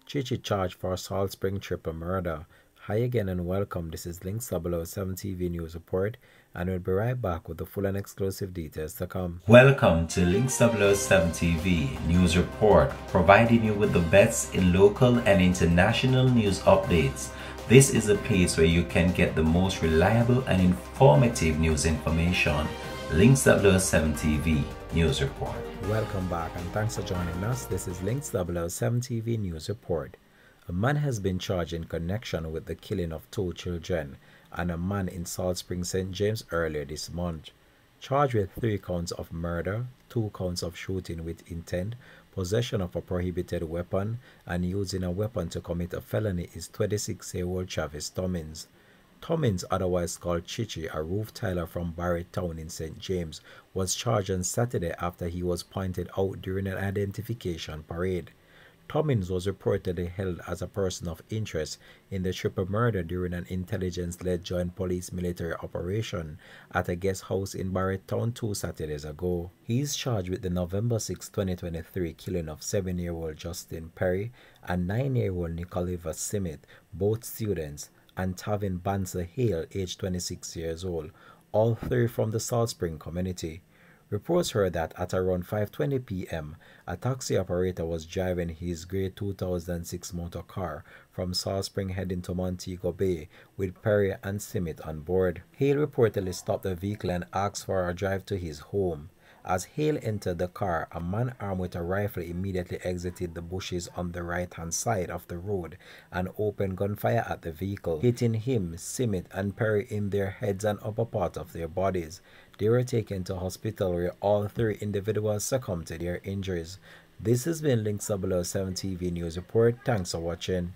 Chichi charged for Salt Spring triple murder. Hi again and welcome. This is Links 007 TV News Report, and we'll be right back with the full and exclusive details to come. Welcome to Links 007 TV News Report, providing you with the best in local and international news updates. This is a place where you can get the most reliable and informative news information. Links 007 TV News Report. Welcome back and thanks for joining us. This is Links 007 TV News Report. A man has been charged in connection with the killing of 2 children and a man in Salt Spring, St. James earlier this month. Charged with 3 counts of murder, 2 counts of shooting with intent, possession of a prohibited weapon, and using a weapon to commit a felony is 26-year-old Travis Tommins. Tommins, otherwise called Chichi, a roof tiler from Barrett Town in St. James, was charged on Saturday after he was pointed out during an identification parade. Tommins was reportedly held as a person of interest in the triple murder during an intelligence-led joint police-military operation at a guest house in Barrett Town 2 Saturdays ago. He is charged with the November 6, 2023 killing of 7-year-old Justin Perry and 9-year-old Nicoliva Simit, both students, and Tavin Banser Hale, aged 26 years old, all 3 from the Salt Spring community. Reports heard that at around 5:20 p.m., a taxi operator was driving his grey 2006 motor car from Salt Spring heading to Montego Bay with Perry and Simit on board. Hale reportedly stopped the vehicle and asked for a drive to his home. As Hale entered the car, a man armed with a rifle immediately exited the bushes on the right-hand side of the road and opened gunfire at the vehicle, hitting him, Simit, and Perry in their heads and upper part of their bodies. They were taken to hospital where all 3 individuals succumbed to their injuries. This has been Links 007 TV News Report. Thanks for watching.